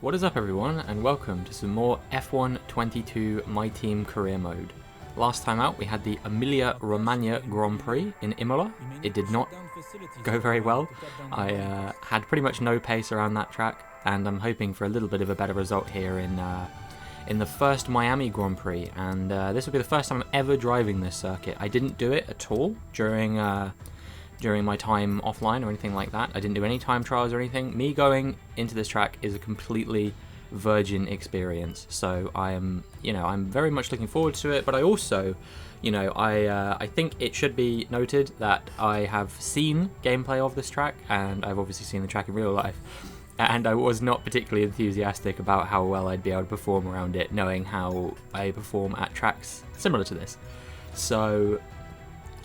What is up everyone, and welcome to some more F1 22 My Team career mode. Last time out we had the Emilia-Romagna Grand Prix in Imola. It did not go very well. I had pretty much no pace around that track, and I'm hoping for a little bit of a better result here in the first Miami Grand Prix, and this will be the first time I'm ever driving this circuit. I didn't do it at all during my time offline or anything like that. I didn't do any time trials or anything. Me going into this track is a completely virgin experience. So I'm very much looking forward to it, but I also, I think it should be noted that I have seen gameplay of this track, and I've obviously seen the track in real life, and I was not particularly enthusiastic about how well I'd be able to perform around it, knowing how I perform at tracks similar to this. So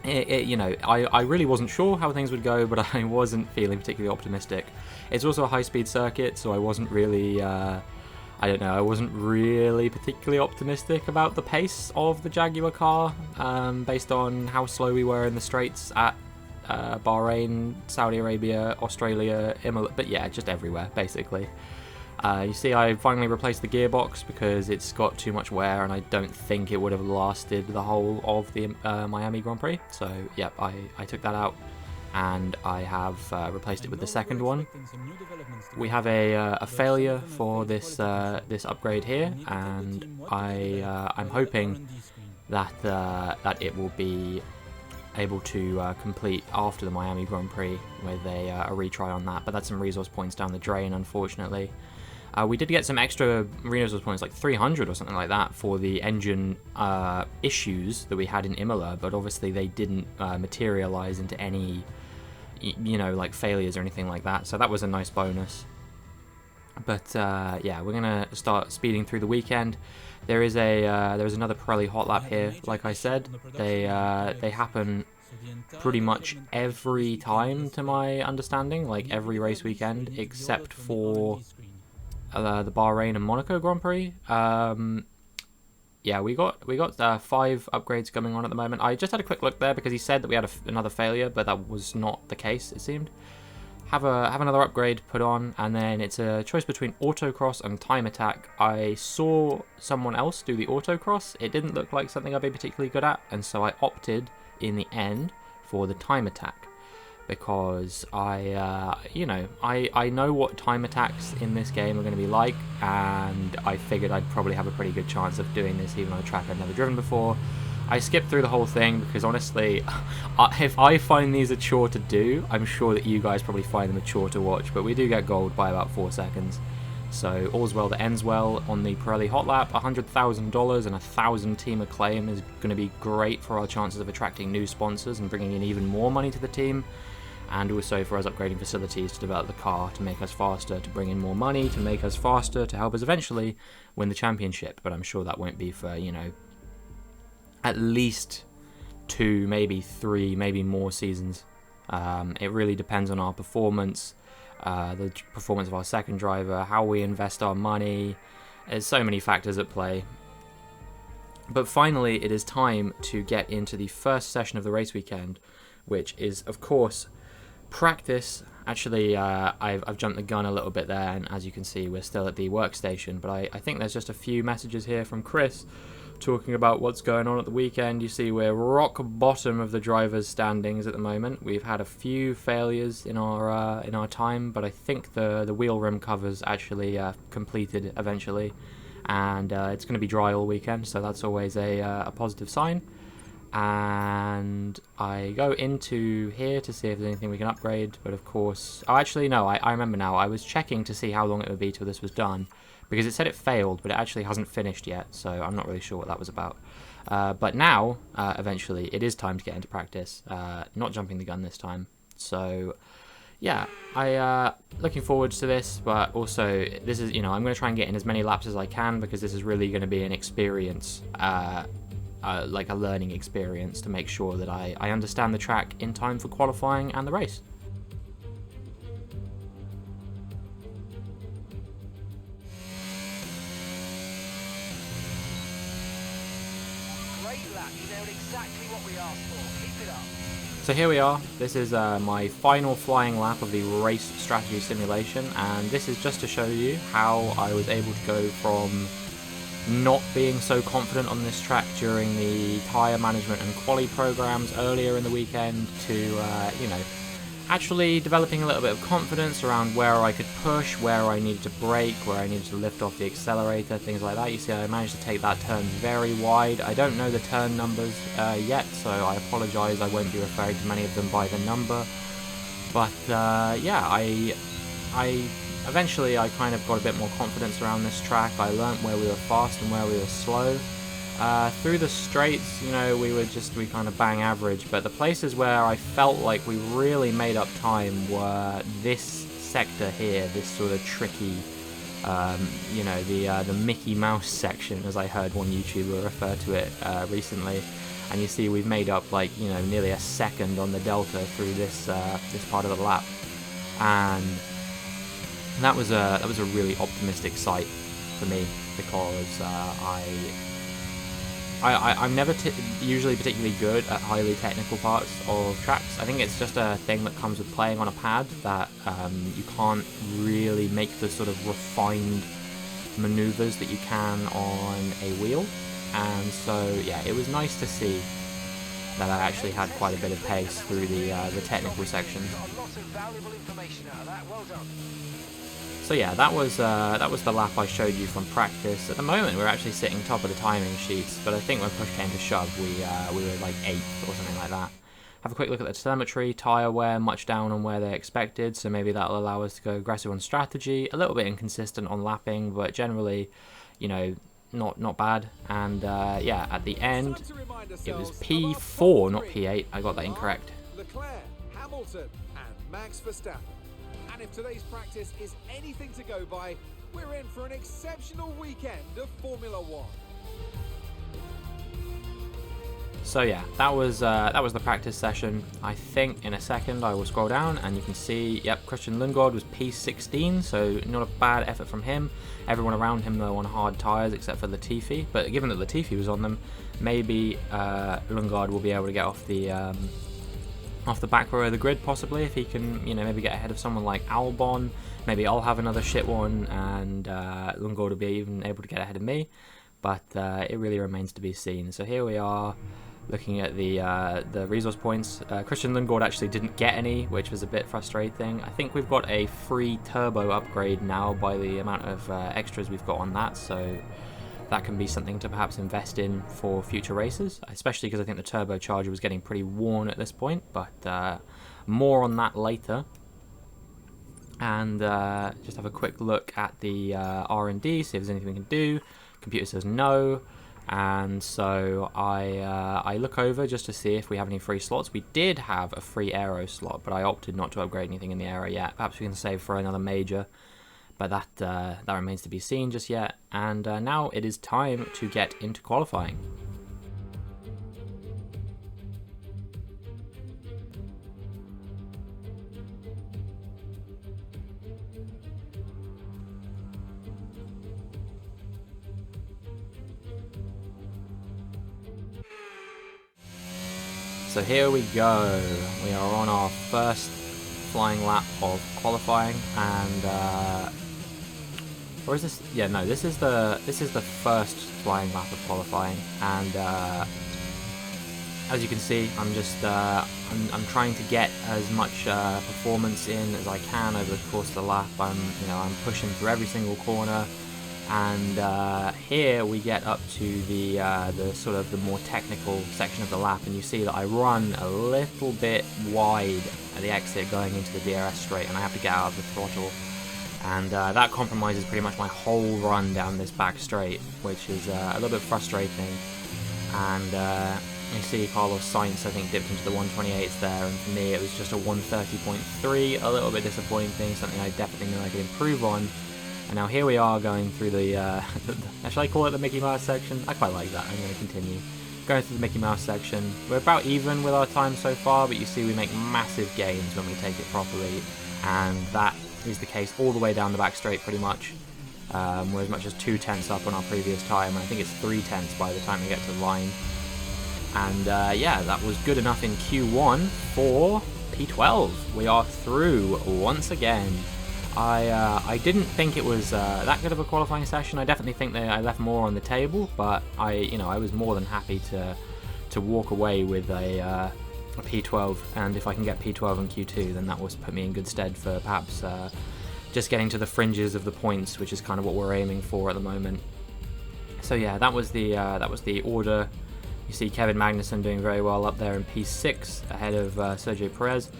I really wasn't sure how things would go, but I wasn't feeling particularly optimistic. It's also a high-speed circuit, so I wasn't really, I wasn't really particularly optimistic about the pace of the Jaguar car, based on how slow we were in the straights at Bahrain, Saudi Arabia, Australia, Imola, but yeah, just everywhere, basically. You see, I finally replaced the gearbox because it's got too much wear and I don't think it would have lasted the whole of the Miami Grand Prix. So, yep, I took that out and I have replaced it with the second one. We have a failure for this upgrade here, and I'm hoping that it will be able to complete after the Miami Grand Prix with a retry on that. But that's some resource points down the drain, unfortunately. We did get some extra resource points, like 300 or something like that, for the engine issues that we had in Imola, but obviously they didn't materialize into any, like failures or anything like that, so that was a nice bonus. But yeah, we're gonna start speeding through the weekend. There is another Pirelli hot lap here. Like I said, they happen pretty much every time, to my understanding, like every race weekend, except for the Bahrain and Monaco Grand Prix. Yeah, we got 5 upgrades going on at the moment. I just had a quick look there because he said that we had another failure, but that was not the case, it seemed. Have another upgrade put on, and then it's a choice between autocross and time attack. I saw someone else do the autocross. It didn't look like something I'd be particularly good at, and so I opted in the end for the time attack, because I know what time attacks in this game are going to be like, and I figured I'd probably have a pretty good chance of doing this even on a track I've never driven before. I skipped through the whole thing because honestly, if I find these a chore to do, I'm sure that you guys probably find them a chore to watch, but we do get gold by about 4 seconds. So all's well that ends well on the Pirelli hot lap. $100,000 and 1,000 team acclaim is going to be great for our chances of attracting new sponsors and bringing in even more money to the team. And also for us upgrading facilities to develop the car, to make us faster, to bring in more money, to make us faster, to help us eventually win the championship. But I'm sure that won't be for, at least 2, maybe 3, maybe more seasons. It really depends on our performance, the performance of our second driver, how we invest our money. There's so many factors at play. But finally, it is time to get into the first session of the race weekend, which is, of course, practice. Actually, I've jumped the gun a little bit there, and as you can see, we're still at the workstation, but I think there's just a few messages here from Chris talking about what's going on at the weekend. You see we're rock bottom of the drivers' standings at the moment. We've had a few failures in our time, but I think the wheel rim covers actually completed eventually, and it's going to be dry all weekend, so that's always a positive sign. And I go into here to see if there's anything we can upgrade, but of course... Oh, actually, no, I remember now. I was checking to see how long it would be till this was done, because it said it failed, but it actually hasn't finished yet, so I'm not really sure what that was about. But now, eventually, it is time to get into practice. Not jumping the gun this time. So, yeah, looking forward to this, but also, this is, I'm going to try and get in as many laps as I can, because this is really going to be an experience, like a learning experience, to make sure that I understand the track in time for qualifying and the race. Great lap, you nailed exactly what we asked for. Keep it up. So here we are. This is my final flying lap of the race strategy simulation, and this is just to show you how I was able to go from not being so confident on this track during the tyre management and quali programs earlier in the weekend to, you know, actually developing a little bit of confidence around where I could push, where I needed to brake, where I needed to lift off the accelerator, things like that. You see I managed to take that turn very wide. I don't know the turn numbers yet, so I apologise, I won't be referring to many of them by the number. But yeah, I eventually I kind of got a bit more confidence around this track. I learnt where we were fast and where we were slow. Through the straights, you know, we kind of bang average, but the places where I felt like we really made up time were this sector here, this sort of tricky, you know, the Mickey Mouse section, as I heard one YouTuber refer to it recently. And you see we've made up, like, you know, nearly a second on the delta through this this part of the lap, and that was a really optimistic sight for me, because I'm never usually particularly good at highly technical parts of tracks. I think it's just a thing that comes with playing on a pad, that you can't really make the sort of refined maneuvers that you can on a wheel. And so yeah, it was nice to see that I actually had quite a bit of pace through the technical sections. So yeah, that was the lap I showed you from practice. At the moment, we're actually sitting top of the timing sheets, but I think when push came to shove, we were like 8th or something like that. Have a quick look at the telemetry. Tyre wear much down on where they expected, so maybe that'll allow us to go aggressive on strategy. A little bit inconsistent on lapping, but generally, you know, not bad. And yeah, at the end, it was P4, not P8. I got that incorrect. Leclerc, Hamilton, and Max Verstappen. And if today's practice is anything to go by, we're in for an exceptional weekend of Formula One. So yeah, that was the practice session. I think in a second I will scroll down and you can see, yep, Christian Lundgaard was P16, so not a bad effort from him. Everyone around him though on hard tyres except for Latifi, but given that Latifi was on them, maybe Lundgaard will be able to get off the back row of the grid, possibly, if he can, you know, maybe get ahead of someone like Albon. Maybe I'll have another shit one, and Lundgaard will be even able to get ahead of me. But it really remains to be seen. So here we are, looking at the resource points. Christian Lundgaard actually didn't get any, which was a bit frustrating. I think we've got a free turbo upgrade now by the amount of extras we've got on that, so that can be something to perhaps invest in for future races, especially because I think the turbocharger was getting pretty worn at this point, but more on that later. And just have a quick look at the R&D, see if there's anything we can do. Computer says no, and so I look over just to see if we have any free slots. We did have a free aero slot, but I opted not to upgrade anything in the aero yet. Perhaps we can save for another major, but that remains to be seen just yet. And now it is time to get into qualifying. So here we go. We are on our first flying lap of qualifying, and or is this? Yeah, no. This is the first flying lap of qualifying, and as you can see, I'm just I'm trying to get as much performance in as I can over the course of the lap. I'm pushing through every single corner, and here we get up to the sort of the more technical section of the lap, and you see that I run a little bit wide at the exit going into the DRS straight, and I have to get out of the throttle. And that compromises pretty much my whole run down this back straight, which is a little bit frustrating. And you see Carlos Sainz, I think, dipped into the 128s there, and for me it was just a 130.3, a little bit disappointing, something I definitely knew I could improve on. And now here we are going through the should I call it the Mickey Mouse section? I quite like that, I'm going to continue. Going through the Mickey Mouse section. We're about even with our time so far, but you see we make massive gains when we take it properly, and that is the case all the way down the back straight pretty much. We're as much as 2 tenths up on our previous time, and I think it's 3 tenths by the time we get to the line. And yeah, that was good enough in Q1 for P12. We are through once again. I didn't think it was that good of a qualifying session. I definitely think that I left more on the table, but I was more than happy to walk away with a P12. And if I can get P12 in Q2, then that will put me in good stead for perhaps just getting to the fringes of the points, which is kind of what we're aiming for at the moment. So yeah, that was the order. You see Kevin Magnussen doing very well up there in P6 ahead of Sergio Perez,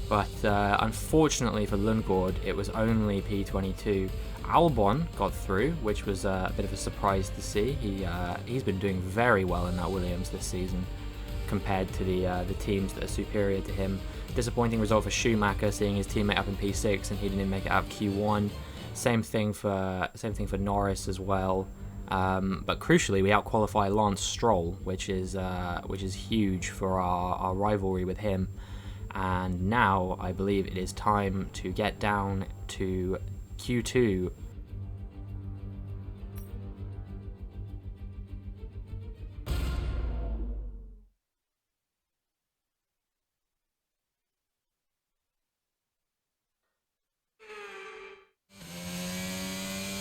but unfortunately for Lundgaard, it was only P22. Albon got through, which was a bit of a surprise to see. He's been doing very well in that Williams this season compared to the teams that are superior to him. Disappointing result for Schumacher, seeing his teammate up in P6 and he didn't make it out of Q1. Same thing for Norris as well. But crucially, we outqualify Lance Stroll, which is huge for our rivalry with him. And now I believe it is time to get down to Q2.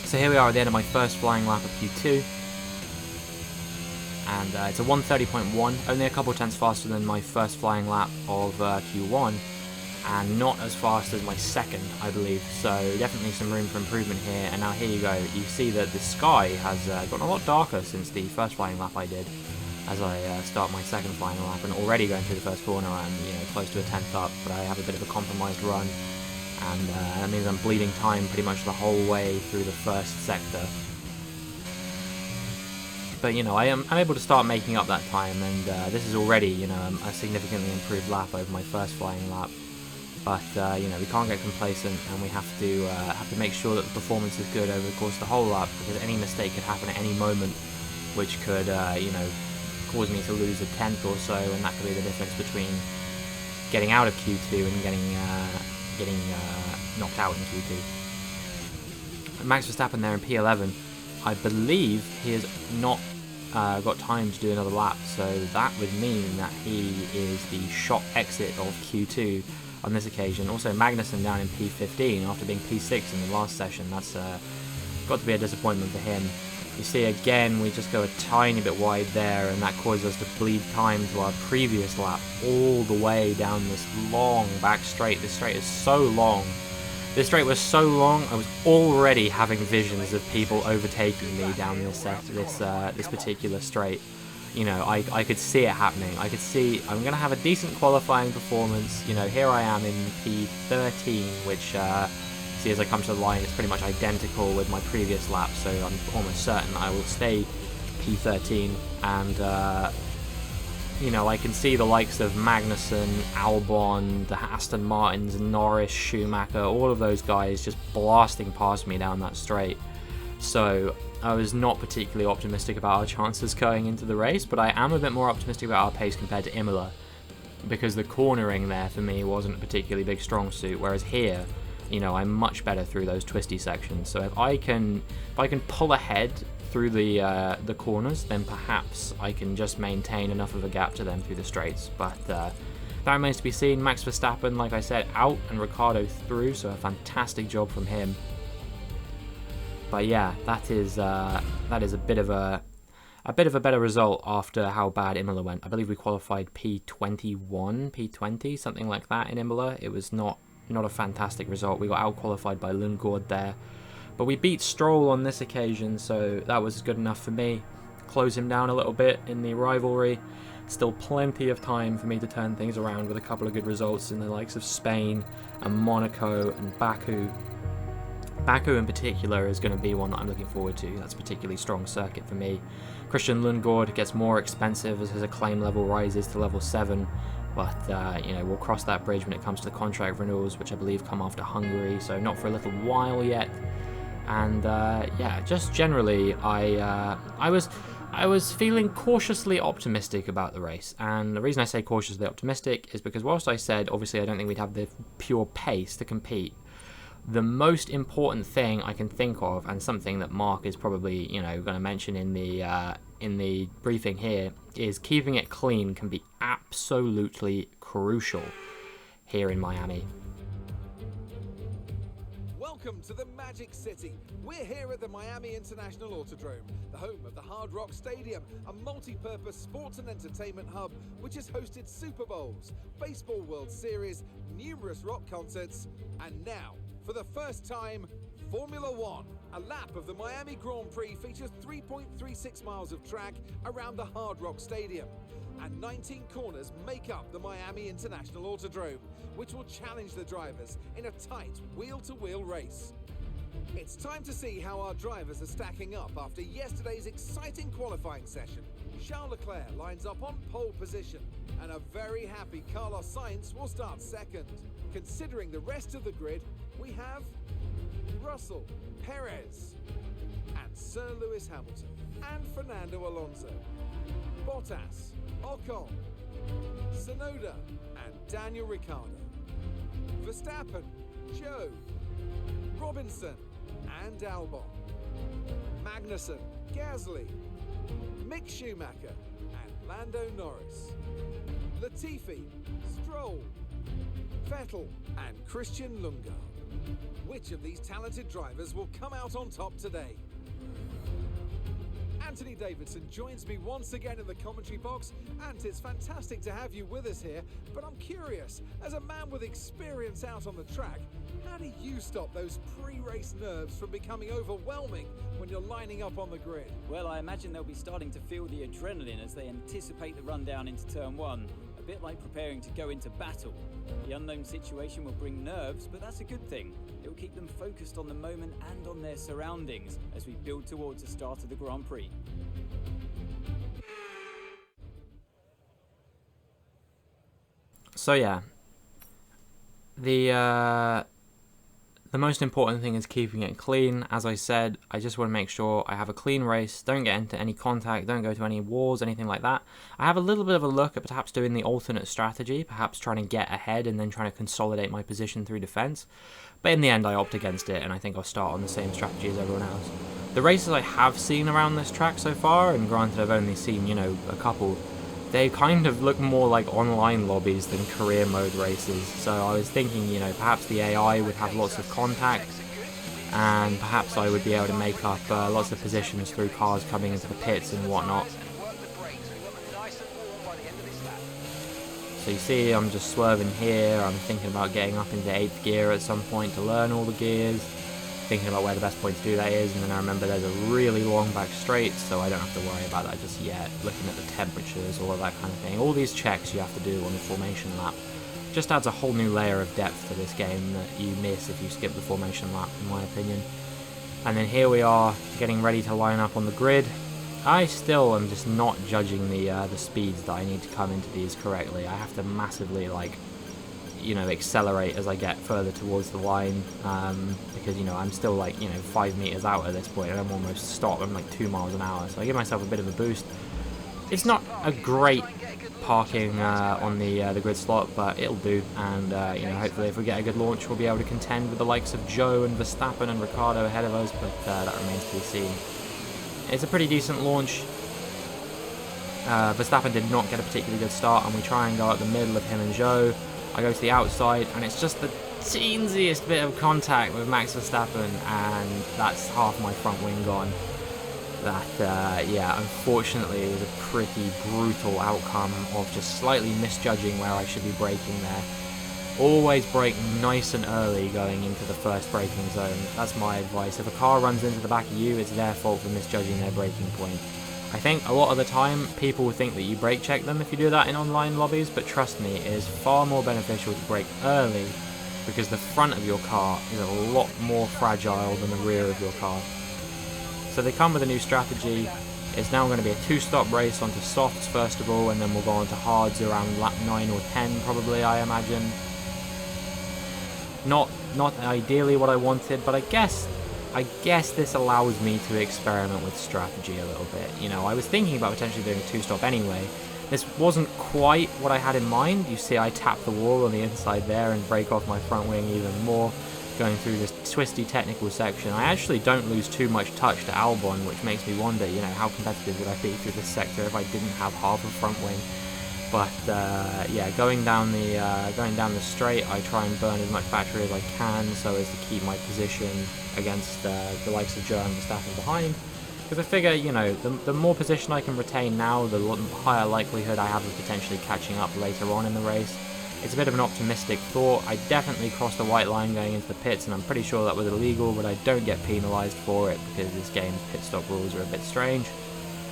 So here we are at the end of my first flying lap of Q2, and it's a 1:30.1, only a couple tenths faster than my first flying lap of Q1, and not as fast as my second, I believe, so definitely some room for improvement here. And now here you go, you see that the sky has gotten a lot darker since the first flying lap I did, as I start my second flying lap, and already going through the first corner I'm close to a tenth up, but I have a bit of a compromised run. And that means I'm bleeding time pretty much the whole way through the first sector. But I'm able to start making up that time, and this is already a significantly improved lap over my first flying lap. But we can't get complacent, and we have to make sure that the performance is good over the course of the whole lap, because any mistake could happen at any moment, which could cause me to lose a tenth or so, and that could be the difference between getting out of Q2 and getting knocked out in Q2. Max Verstappen there in P11, I believe he has not got time to do another lap, so that would mean that he is the shot exit of Q2 on this occasion. Also Magnussen down in P15 after being P6 in the last session. That's got to be a disappointment for him. You see again, we just go a tiny bit wide there, and that causes us to bleed time to our previous lap all the way down this long back straight. This straight is so long. This straight was so long, I was already having visions of people overtaking me down this particular straight. I could see it happening. I could see I'm going to have a decent qualifying performance. Here I am in P13, which see, as I come to the line, it's pretty much identical with my previous lap, so I'm almost certain I will stay P13, and I can see the likes of Magnussen, Albon, the Aston Martins, Norris, Schumacher, all of those guys just blasting past me down that straight. So I was not particularly optimistic about our chances going into the race, but I am a bit more optimistic about our pace compared to Imola, because the cornering there for me wasn't a particularly big strong suit, whereas here I'm much better through those twisty sections. So if I can pull ahead through the corners, then perhaps I can just maintain enough of a gap to them through the straights. But that remains to be seen. Max Verstappen, like I said, out, and Ricciardo through, so a fantastic job from him. But yeah, that is a bit of a better result after how bad Imola went. I believe we qualified P21, P20, something like that in Imola. It was not a fantastic result. We got out-qualified by Lundgaard there. But we beat Stroll on this occasion, so that was good enough for me. Close him down a little bit in the rivalry. Still plenty of time for me to turn things around with a couple of good results in the likes of Spain and Monaco and Baku. Baku in particular is going to be one that I'm looking forward to. That's a particularly strong circuit for me. Christian Lundgaard gets more expensive as his acclaim level rises to level 7. But, we'll cross that bridge when it comes to the contract renewals, which I believe come after Hungary, so not for a little while yet. And, just generally, I was feeling cautiously optimistic about the race. And the reason I say cautiously optimistic is because whilst I said, obviously, I don't think we'd have the pure pace to compete, the most important thing I can think of, and something that Mark is probably, going to mention in the in the briefing here is keeping it clean can be absolutely crucial here in Miami. Welcome to the Magic City. We're here at the Miami International Autodrome, the home of the Hard Rock Stadium, a multi-purpose sports and entertainment hub which has hosted Super Bowls, Baseball World Series, numerous rock concerts, and now, for the first time, Formula One. A lap of the Miami Grand Prix features 3.36 miles of track around the Hard Rock Stadium, and 19 corners make up the Miami International Autodrome, which will challenge the drivers in a tight wheel-to-wheel race. It's time to see how our drivers are stacking up after yesterday's exciting qualifying session. Charles Leclerc lines up on pole position, and a very happy Carlos Sainz will start second. Considering the rest of the grid, we have Russell, Perez, and Sir Lewis Hamilton, and Fernando Alonso, Bottas, Ocon, Tsunoda, and Daniel Ricciardo, Verstappen, Joe, Robinson, and Albon, Magnussen, Gasly, Mick Schumacher, and Lando Norris, Latifi, Stroll, Vettel, and Christian Lundgaard. Which of these talented drivers will come out on top today? Anthony Davidson joins me once again in the commentary box. Ant, it's fantastic to have you with us here, but I'm curious, as a man with experience out on the track, how do you stop those pre-race nerves from becoming overwhelming when you're lining up on the grid? Well, I imagine they'll be starting to feel the adrenaline as they anticipate the rundown into turn one, a bit like preparing to go into battle. The unknown situation will bring nerves, but that's a good thing. It will keep them focused on the moment and on their surroundings as we build towards the start of the Grand Prix. So yeah, the most important thing is keeping it clean. As I said, I just want to make sure I have a clean race, don't get into any contact, don't go to any wars, anything like that. I have a little bit of a look at perhaps doing the alternate strategy, perhaps trying to get ahead and then trying to consolidate my position through defense. But in the end, I opt against it, and I think I'll start on the same strategy as everyone else. The races I have seen around this track so far, and granted I've only seen, a couple, they kind of look more like online lobbies than career mode races. So I was thinking, perhaps the AI would have lots of contact, and perhaps I would be able to make up lots of positions through cars coming into the pits and whatnot. So you see, I'm just swerving here. I'm thinking about getting up into 8th gear at some point to learn all the gears, thinking about where the best point to do that is, and then I remember there's a really long back straight, so I don't have to worry about that just yet. Looking at the temperatures, all of that kind of thing. All these checks you have to do on the formation lap. Just adds a whole new layer of depth to this game that you miss if you skip the formation lap, in my opinion. And then here we are, getting ready to line up on the grid. I still am just not judging the speeds that I need to come into these correctly. I have to massively, accelerate as I get further towards the line, because I'm still 5 meters out at this point, and I'm almost stopped. I'm 2 miles an hour, so I give myself a bit of a boost. It's not a great parking on the grid slot, but it'll do, and hopefully if we get a good launch, we'll be able to contend with the likes of Joe and Verstappen and Ricciardo ahead of us, but that remains to be seen. It's a pretty decent launch. Verstappen did not get a particularly good start, and we try and go up the middle of him and Joe. I go to the outside, and it's just the teensiest bit of contact with Max Verstappen, and that's half my front wing gone. That, unfortunately it was a pretty brutal outcome of just slightly misjudging where I should be braking there. Always brake nice and early going into the first braking zone. That's my advice. If a car runs into the back of you, it's their fault for misjudging their braking point. I think a lot of the time people will think that you brake check them if you do that in online lobbies, but trust me, it is far more beneficial to brake early because the front of your car is a lot more fragile than the rear of your car. So they come with a new strategy. It's now going to be a 2-stop race onto softs first of all, and then we'll go on to hards around lap 9 or 10 probably, I imagine. Not ideally what I wanted, but I guess this allows me to experiment with strategy a little bit. I was thinking about potentially doing a 2-stop anyway. This wasn't quite what I had in mind. You see I tap the wall on the inside there and break off my front wing even more. going through this twisty technical section. I actually don't lose too much touch to Albon, which makes me wonder, you know, how competitive would I be through this sector if I didn't have half a front wing. But yeah, going down the straight, I try and burn as much battery as I can so as to keep my position against the likes of Joe and Verstappen behind. Because I figure, you know, the more position I can retain now, the higher likelihood I have of potentially catching up later on in the race. It's a bit of an optimistic thought. I definitely crossed the white line going into the pits, and I'm pretty sure that was illegal, but I don't get penalised for it because this game's pit stop rules are a bit strange.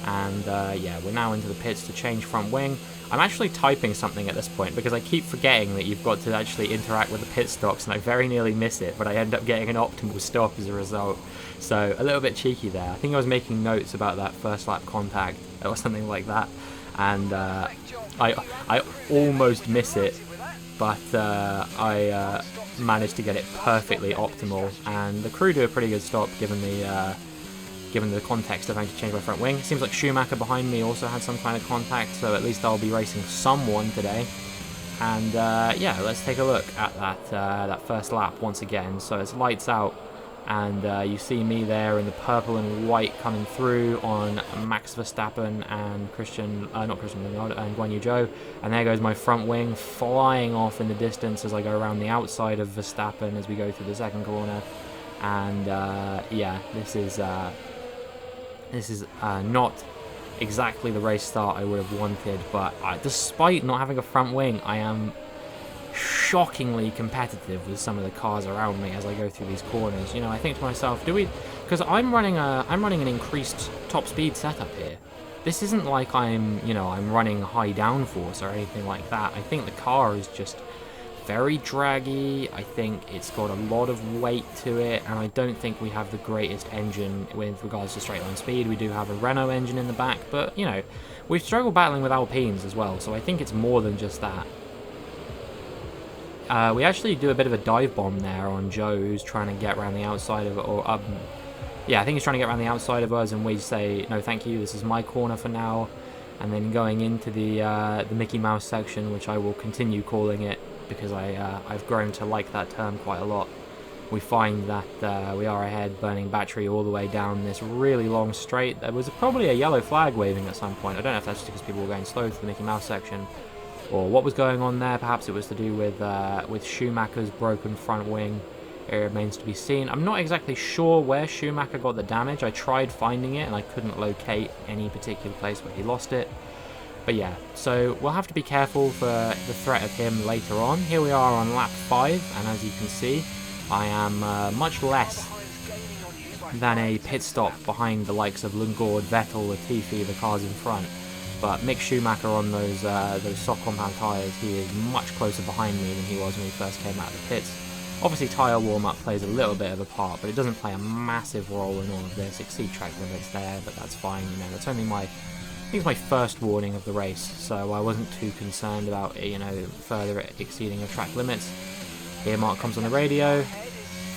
And yeah, we're now into the pits to change front wing. I'm actually typing something at this point because I keep forgetting that you've got to actually interact with the pit stops, and I very nearly miss it, but I end up getting an optimal stop as a result. So a little bit cheeky there. I think I was making notes about that first lap contact or something like that, and I almost miss it, but I managed to get it perfectly optimal, and the crew do a pretty good stop given the context of having to change my front wing. It seems like Schumacher behind me also had some kind of contact, so at least I'll be racing someone today. And yeah, let's take a look at that first lap once again. So it's lights out, and you see me there in the purple and white coming through on Max Verstappen and and Guan Yu Zhou. And there goes my front wing flying off in the distance as I go around the outside of Verstappen as we go through the second corner. And yeah, this is not exactly the race start I would have wanted, but despite not having a front wing, I am shockingly competitive with some of the cars around me as I go through these corners. You know, I think to myself, because I'm running an increased top speed setup here. This isn't like I'm running high downforce or anything like that. I think the car is just very draggy. I think it's got a lot of weight to it, and I don't think we have the greatest engine with regards to straight line speed. We do have a Renault engine in the back, but you know, we've struggled battling with Alpines as well, so I think it's more than just that. We actually do a bit of a dive bomb there on Joe, who's trying to get around the outside of it, or yeah, I think he's trying to get around the outside of us, and we say no thank you, this is my corner for now. And then going into the Mickey Mouse section, which I will continue calling it because I've grown to like that term quite a lot, we find that we are ahead, burning battery all the way down this really long straight. There was probably a yellow flag waving at some point. I don't know if that's just because people were going slow through the Mickey Mouse section, or what was going on there. Perhaps it was to do with Schumacher's broken front wing. It remains to be seen. I'm not exactly sure where Schumacher got the damage. I tried finding it and I couldn't locate any particular place where he lost it. But yeah, so we'll have to be careful for the threat of him later on. Here we are on lap 5, and as you can see, I am much less than a pit stop behind the likes of Lundgaard, Vettel, Latifi, the cars in front. But Mick Schumacher on those soft compound tyres, he is much closer behind me than he was when he first came out of the pits. Obviously, tyre warm-up plays a little bit of a part, but it doesn't play a massive role in all of this. Exceed track limits there, but that's fine. You know, that's only I think it's my first warning of the race, so I wasn't too concerned about it, you know, further exceeding of track limits. Here Mark comes on the radio.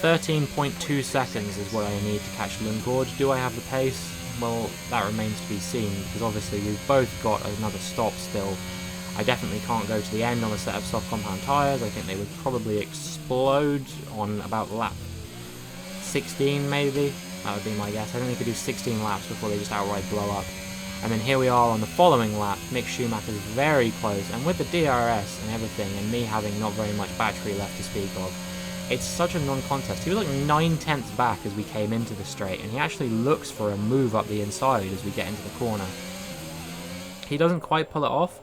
13.2 seconds is what I need to catch Lundgaard. Do I have the pace? Well, that remains to be seen, because obviously we've both got another stop still. I definitely can't go to the end on a set of soft compound tyres. I think they would probably explode on about lap 16 maybe. That would be my guess. I think they could do 16 laps before they just outright blow up. And then here we are on the following lap. Mick Schumacher's very close, and with the DRS and everything, and me having not very much battery left to speak of, it's such a non-contest. He was like 9/10 back as we came into the straight, and he actually looks for a move up the inside as we get into the corner. He doesn't quite pull it off,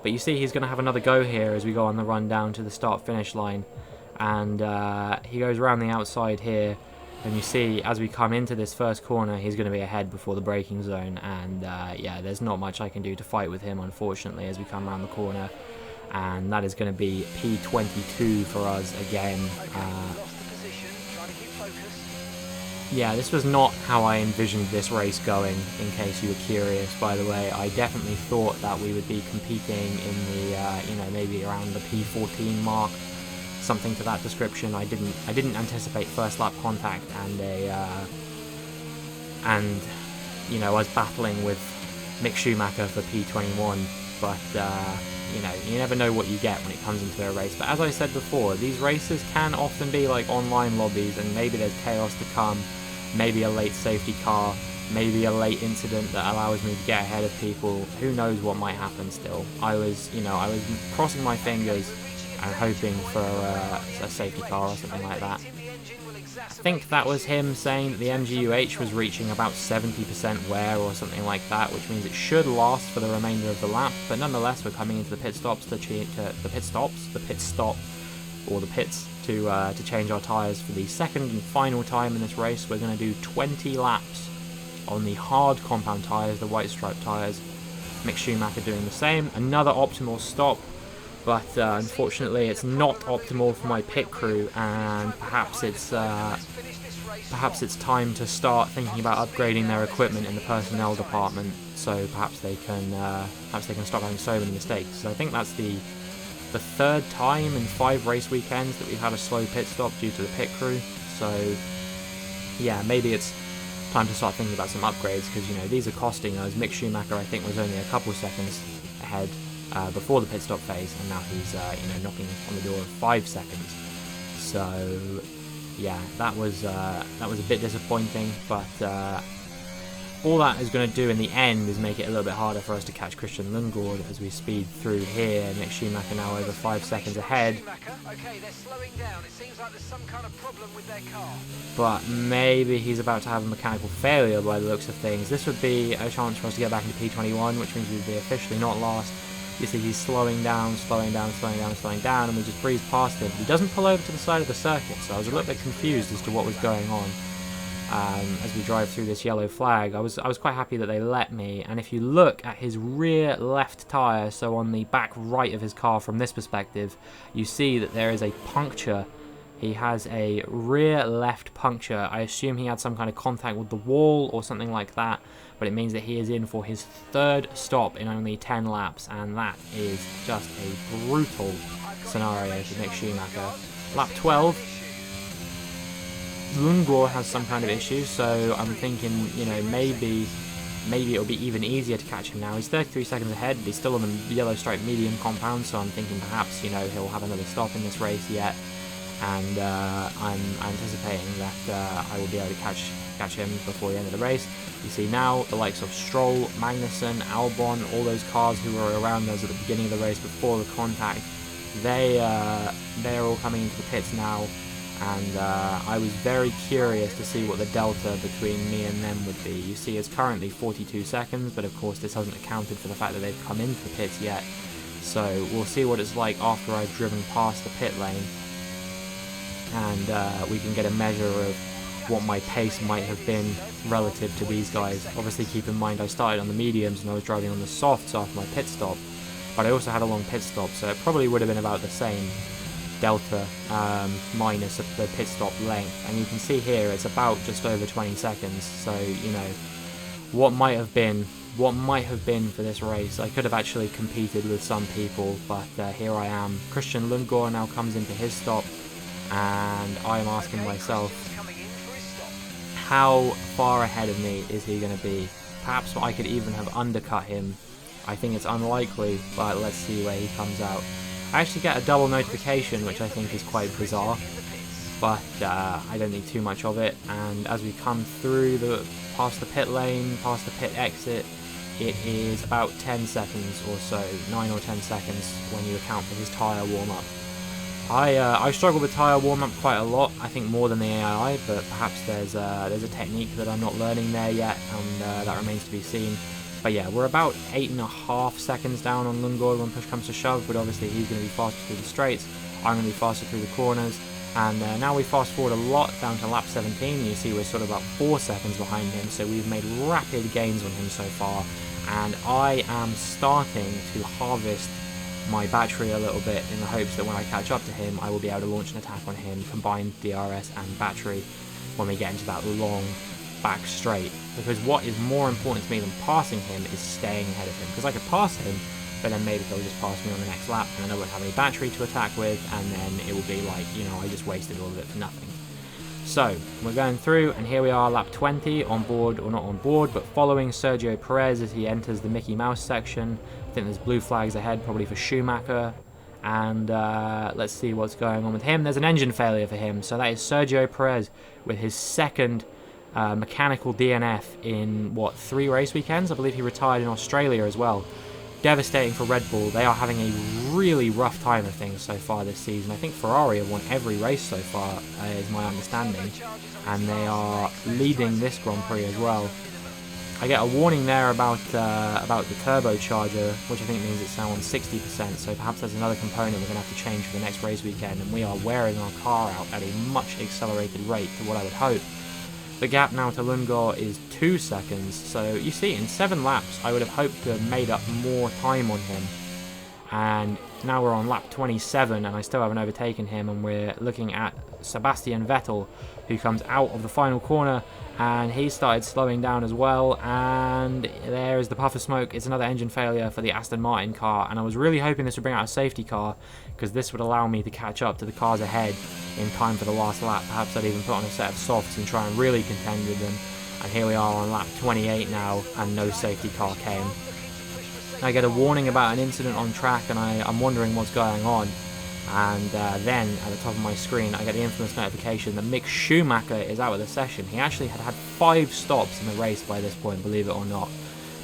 but you see he's going to have another go here as we go on the run down to the start-finish line. And he goes around the outside here, and you see as we come into this first corner, he's going to be ahead before the braking zone. And yeah, there's not much I can do to fight with him, unfortunately, as we come around the corner. And that is going to be P22 for us again. Yeah, this was not how I envisioned this race going, in case you were curious, by the way. I definitely thought that we would be competing in the, you know, maybe around the P14 mark, something to that description. I didn't anticipate first lap contact and you know, us battling with Mick Schumacher for P21, but you know, you never know what you get when it comes into a race. But as I said before, these races can often be like online lobbies, and maybe there's chaos to come, maybe a late safety car, maybe a late incident that allows me to get ahead of people. Who knows what might happen still. I was crossing my fingers and hoping for a safety car or something like that. I think that was him saying that the MGUH was reaching about 70% wear or something like that, which means it should last for the remainder of the lap. But nonetheless, we're coming into the pit stops to change our tyres for the second and final time in this race. We're going to do 20 laps on the hard compound tyres, the white stripe tyres. Mick Schumacher doing the same. Another optimal stop, but unfortunately it's not optimal for my pit crew, and perhaps it's time to start thinking about upgrading their equipment in the personnel department, so perhaps they can stop having so many mistakes. So I think that's the third time in 5 race weekends that we've had a slow pit stop due to the pit crew. So yeah, maybe it's time to start thinking about some upgrades, because you know, these are costing us. Mick Schumacher, I think, was only a couple seconds ahead before the pit stop phase, and now he's knocking on the door of 5 seconds. So yeah, that was a bit disappointing, but all that is going to do in the end is make it a little bit harder for us to catch Christian Lundgaard as we speed through here. Mick Schumacher now over 5 seconds ahead. Okay, they're slowing down. It seems like there's some kind of problem with their car. But maybe he's about to have a mechanical failure by the looks of things. This would be a chance for us to get back into P21, which means we'd be officially not last. You see he's slowing down, and we just breeze past him. He doesn't pull over to the side of the circuit, so I was a little bit confused as to what was going on. As we drive through this yellow flag, I was quite happy that they let me. And if you look at his rear left tyre, so on the back right of his car from this perspective, you see that there is a puncture. He has a rear left puncture. I assume he had some kind of contact with the wall or something like that, but it means that he is in for his 3rd stop in only 10 laps, and that is just a brutal scenario for Mick Schumacher. Lap 12, Lundgaard has some kind of issue, so I'm thinking, you know, maybe it'll be even easier to catch him now. He's 33 seconds ahead, but he's still on the yellow stripe medium compound, so I'm thinking perhaps, you know, he'll have another stop in this race yet, and I'm anticipating that I will be able to catch him before the end of the race. You see now the likes of Stroll, Magnussen, Albon, all those cars who were around us at the beginning of the race before the contact, they're all coming into the pits now. And I was very curious to see what the delta between me and them would be. You see it's currently 42 seconds, but of course this hasn't accounted for the fact that they've come into the pits yet. So we'll see what it's like after I've driven past the pit lane, and we can get a measure of what my pace might have been relative to these guys. Obviously keep in mind I started on the mediums and I was driving on the softs after my pit stop, but I also had a long pit stop, so it probably would have been about the same delta minus the pit stop length, and you can see here it's about just over 20 seconds. So you know, what might have been for this race. I could have actually competed with some people, but here I am. Christian Lundgaard now comes into his stop, and I'm asking myself, how far ahead of me is he going to be? Perhaps I could even have undercut him. I think it's unlikely, but let's see where he comes out. I actually get a double notification, which I think is quite bizarre, but I don't think too much of it. And as we come through past the pit lane, past the pit exit, it is about 10 seconds or so, 9 or 10 seconds when you account for his tyre warm-up. I struggle with tyre warm-up quite a lot, I think more than the AI, but perhaps there's a technique that I'm not learning there yet, and that remains to be seen. But yeah, we're about 8.5 seconds down on Lundgaard when push comes to shove, but obviously he's going to be faster through the straights, I'm going to be faster through the corners, and now we fast forward a lot down to lap 17, and you see we're sort of about 4 seconds behind him, so we've made rapid gains on him so far, and I am starting to harvest my battery a little bit in the hopes that when I catch up to him, I will be able to launch an attack on him, combined DRS and battery, when we get into that long back straight. Because what is more important to me than passing him is staying ahead of him. Because I could pass him, but then maybe he'll just pass me on the next lap, and then I won't have any battery to attack with, and then it will be like, you know, I just wasted all of it for nothing. So, we're going through, and here we are, lap 20, on board, or not on board, but following Sergio Perez as he enters the Mickey Mouse section. I think there's blue flags ahead, probably for Schumacher. And let's see what's going on with him. There's an engine failure for him, so that is Sergio Perez with his second mechanical DNF in, what, 3 race weekends? I believe he retired in Australia as well. Devastating for Red Bull. They are having a really rough time of things so far this season. I think Ferrari have won every race so far, is my understanding, and they are leading this Grand Prix as well. I get a warning there about the turbocharger, which I think means it's now on 60%, so perhaps there's another component we're going to have to change for the next race weekend, and we are wearing our car out at a much accelerated rate to what I would hope. The gap now to Lundgaard is 2 seconds, so you see, in 7 laps, I would have hoped to have made up more time on him. And now we're on lap 27, and I still haven't overtaken him, and we're looking at Sebastian Vettel, who comes out of the final corner, and he started slowing down as well, and there is the puff of smoke. It's another engine failure for the Aston Martin car, and I was really hoping this would bring out a safety car, because this would allow me to catch up to the cars ahead in time for the last lap. Perhaps I'd even put on a set of softs and try and really contend with them. And here we are on lap 28 now, and no safety car came. I get a warning about an incident on track, and I'm wondering what's going on. And then, at the top of my screen, I get the infamous notification that Mick Schumacher is out of the session. He actually had 5 stops in the race by this point, believe it or not,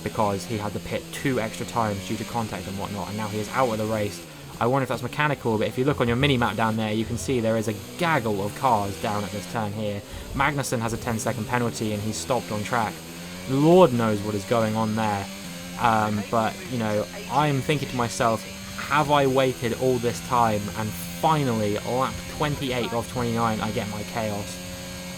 because he had to pit 2 extra times due to contact and whatnot, and now he is out of the race. I wonder if that's mechanical, but if you look on your mini-map down there, you can see there is a gaggle of cars down at this turn here. Magnussen has a 10-second penalty, and he's stopped on track. Lord knows what is going on there. But, you know, I'm thinking to myself, have I waited all this time, and finally, lap 28 of 29, I get my chaos.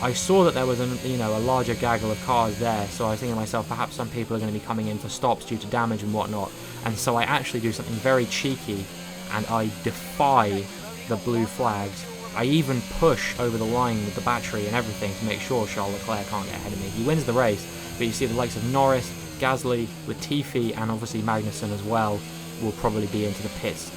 I saw that there was a larger gaggle of cars there, so I was thinking to myself, perhaps some people are going to be coming in for stops due to damage and whatnot, and so I actually do something very cheeky, and I defy the blue flags. I even push over the line with the battery and everything to make sure Charles Leclerc can't get ahead of me. He wins the race, but you see the likes of Norris, Gasly, Latifi, and obviously Magnussen as well will probably be into the pits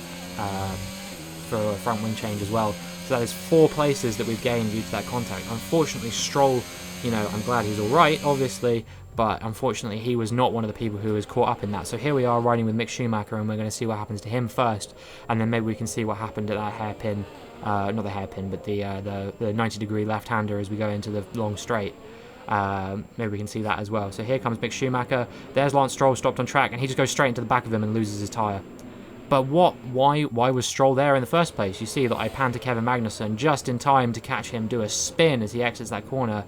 for a front wing change as well. So that is 4 places that we've gained due to that contact. Unfortunately, Stroll, I'm glad he's alright, obviously, but unfortunately he was not one of the people who was caught up in that. So here we are riding with Mick Schumacher, and we're going to see what happens to him first, and then maybe we can see what happened at that hairpin, not the hairpin, but the 90-degree left-hander as we go into the long straight. Maybe we can see that as well. So here comes Mick Schumacher. There's Lance Stroll stopped on track, and he just goes straight into the back of him and loses his tyre. But why was Stroll there in the first place? You see that I pan to Kevin Magnussen just in time to catch him do a spin as he exits that corner,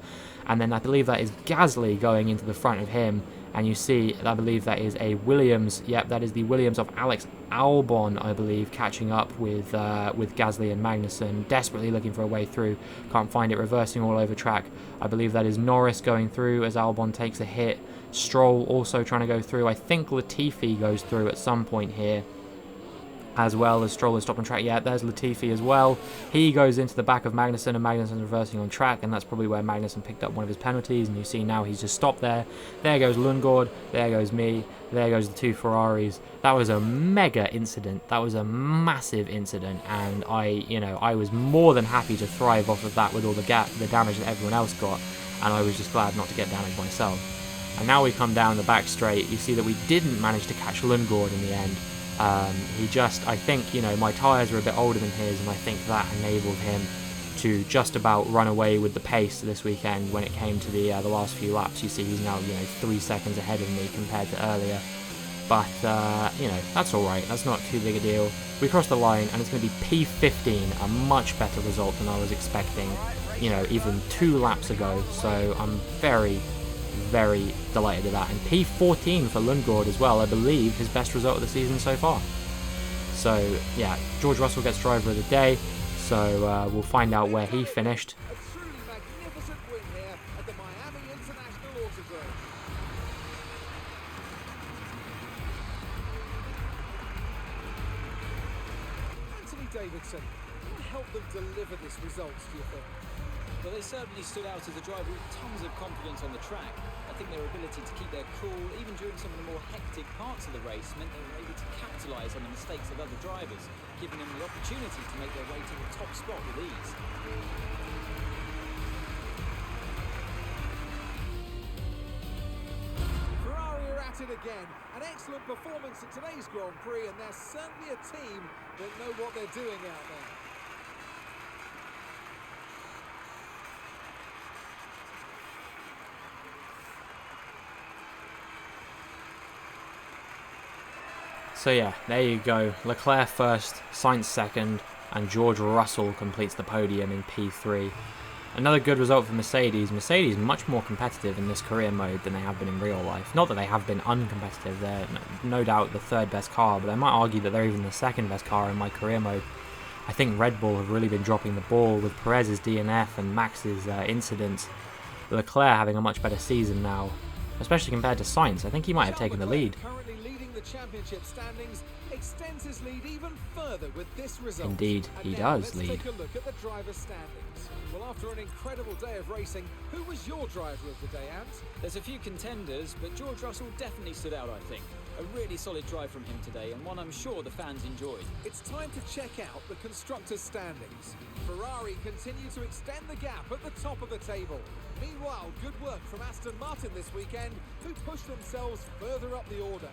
and then I believe that is Gasly going into the front of him, and you see, I believe that is a Williams. Yep, that is the Williams of Alex Albon, I believe, catching up with Gasly and Magnussen, desperately looking for a way through. Can't find it, reversing all over track. I believe that is Norris going through as Albon takes a hit. Stroll also trying to go through. I think Latifi goes through at some point here, as well as Stroll is stopped on track. Yeah, there's Latifi as well. He goes into the back of Magnussen, and Magnussen's reversing on track, and that's probably where Magnussen picked up one of his penalties, and you see now he's just stopped there. There goes Lundgaard, there goes me, there goes the 2 Ferraris. That was a mega incident. That was a massive incident, and I was more than happy to thrive off of that with all the damage that everyone else got, and I was just glad not to get damaged myself. And now we come down the back straight. You see that we didn't manage to catch Lundgaard in the end. I think, my tyres were a bit older than his, and I think that enabled him to just about run away with the pace this weekend when it came to the last few laps. You see he's now, 3 seconds ahead of me compared to earlier. But, that's alright. That's not too big a deal. We crossed the line, and it's going to be P15, a much better result than I was expecting, even 2 laps ago. So I'm very, very delighted with that. And P14 for Lundgaard as well, I believe his best result of the season so far. So yeah, George Russell gets driver of the day, so we'll find out where he finished. A truly magnificent win here at the Miami International Autodrome. Anthony Davidson, what helped them deliver this result, do you think? Well, they certainly stood out as a driver with tons of confidence on the track. I think their ability to keep their cool, even during some of the more hectic parts of the race, meant they were able to capitalise on the mistakes of other drivers, giving them the opportunity to make their way to the top spot with ease. spotted again. An excellent performance at today's Grand Prix, and they're certainly a team that know what they're doing out there. So yeah, there you go. Leclerc first, Sainz second, and George Russell completes the podium in P3. Another good result for Mercedes. Mercedes much more competitive in this career mode than they have been in real life. Not that they have been uncompetitive, they're no doubt the third best car, but I might argue that they're even the second best car in my career mode. I think Red Bull have really been dropping the ball with Perez's DNF and Max's incidents. Leclerc having a much better season now, especially compared to Sainz. I think he might have taken the lead. Currently leading the championship standings, extends his lead even further with this result. Indeed, he does lead. Let's take a look at the driver's standings. Well, after an incredible day of racing, who was your driver of the day, Ant? There's a few contenders, but George Russell definitely stood out, I think. A really solid drive from him today, and one I'm sure the fans enjoyed. It's time to check out the constructors' standings. Ferrari continue to extend the gap at the top of the table. Meanwhile, good work from Aston Martin this weekend, who pushed themselves further up the order.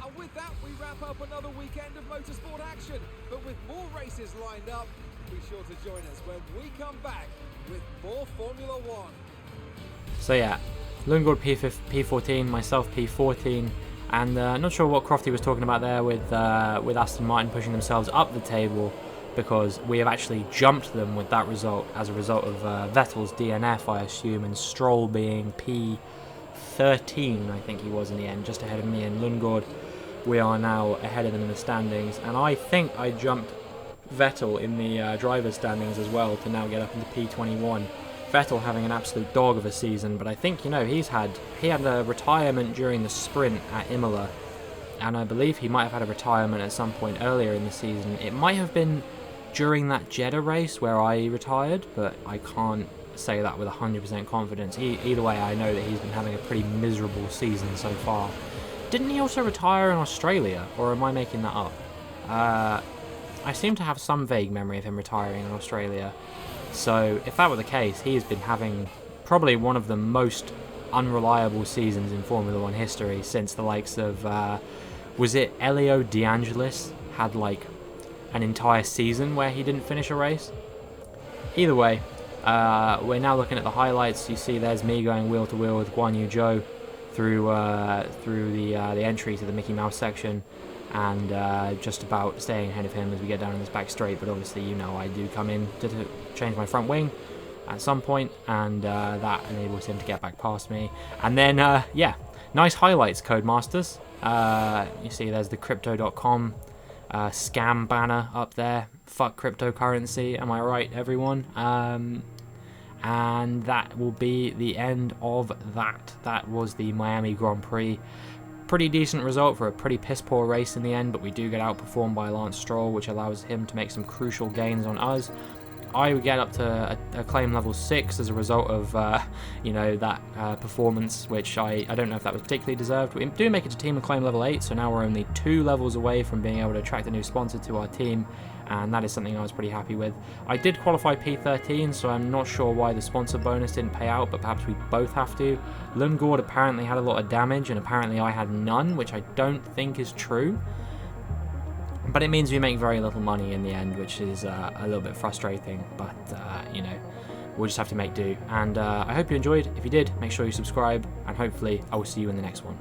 And with that, we wrap up another weekend of motorsport action. But with more races lined up, be sure to join us when we come back with more Formula One. So yeah, Lundgaard P14, myself P14, and not sure what Crofty was talking about there with Aston Martin pushing themselves up the table, because we have actually jumped them with that result as a result of Vettel's DNF, I assume, and Stroll being P13, I think he was in the end, just ahead of me and Lundgaard. We are now ahead of them in the standings, and I think I jumped Vettel in the driver's standings as well to now get up into P21. Vettel having an absolute dog of a season, but I think, you know, he had a retirement during the sprint at Imola, and I believe he might have had a retirement at some point earlier in the season. It might have been during that Jeddah race where I retired, but I can't say that with 100% confidence. Either way, I know that he's been having a pretty miserable season so far. Didn't he also retire in Australia, or am I making that up? I seem to have some vague memory of him retiring in Australia. So if that were the case, he has been having probably one of the most unreliable seasons in Formula One history since the likes of, was it Elio De Angelis had like an entire season where he didn't finish a race? Either way, we're now looking at the highlights. You see there's me going wheel to wheel with Guan Yu Zhou through the entry to the Mickey Mouse section, and just about staying ahead of him as we get down in this back straight. But obviously, you know, I do come in to change my front wing at some point, and that enables him to get back past me. And then, yeah, nice highlights, Codemasters. You see there's the Crypto.com scam banner up there. Fuck cryptocurrency, am I right, everyone? And that will be the end of that. That was the Miami Grand Prix. Pretty decent result for a pretty piss poor race in the end, but we do get outperformed by Lance Stroll, which allows him to make some crucial gains on us. I would get up to a claim level 6 as a result of, you know, that performance, which I don't know if that was particularly deserved. We do make it to team and claim level 8, so now we're only 2 levels away from being able to attract a new sponsor to our team, and that is something I was pretty happy with. I did qualify P13, so I'm not sure why the sponsor bonus didn't pay out, but perhaps we both have to. Lundgaard apparently had a lot of damage, and apparently I had none, which I don't think is true. But it means we make very little money in the end, which is a little bit frustrating, but, you know, we'll just have to make do. And I hope you enjoyed. If you did, make sure you subscribe, and hopefully I will see you in the next one.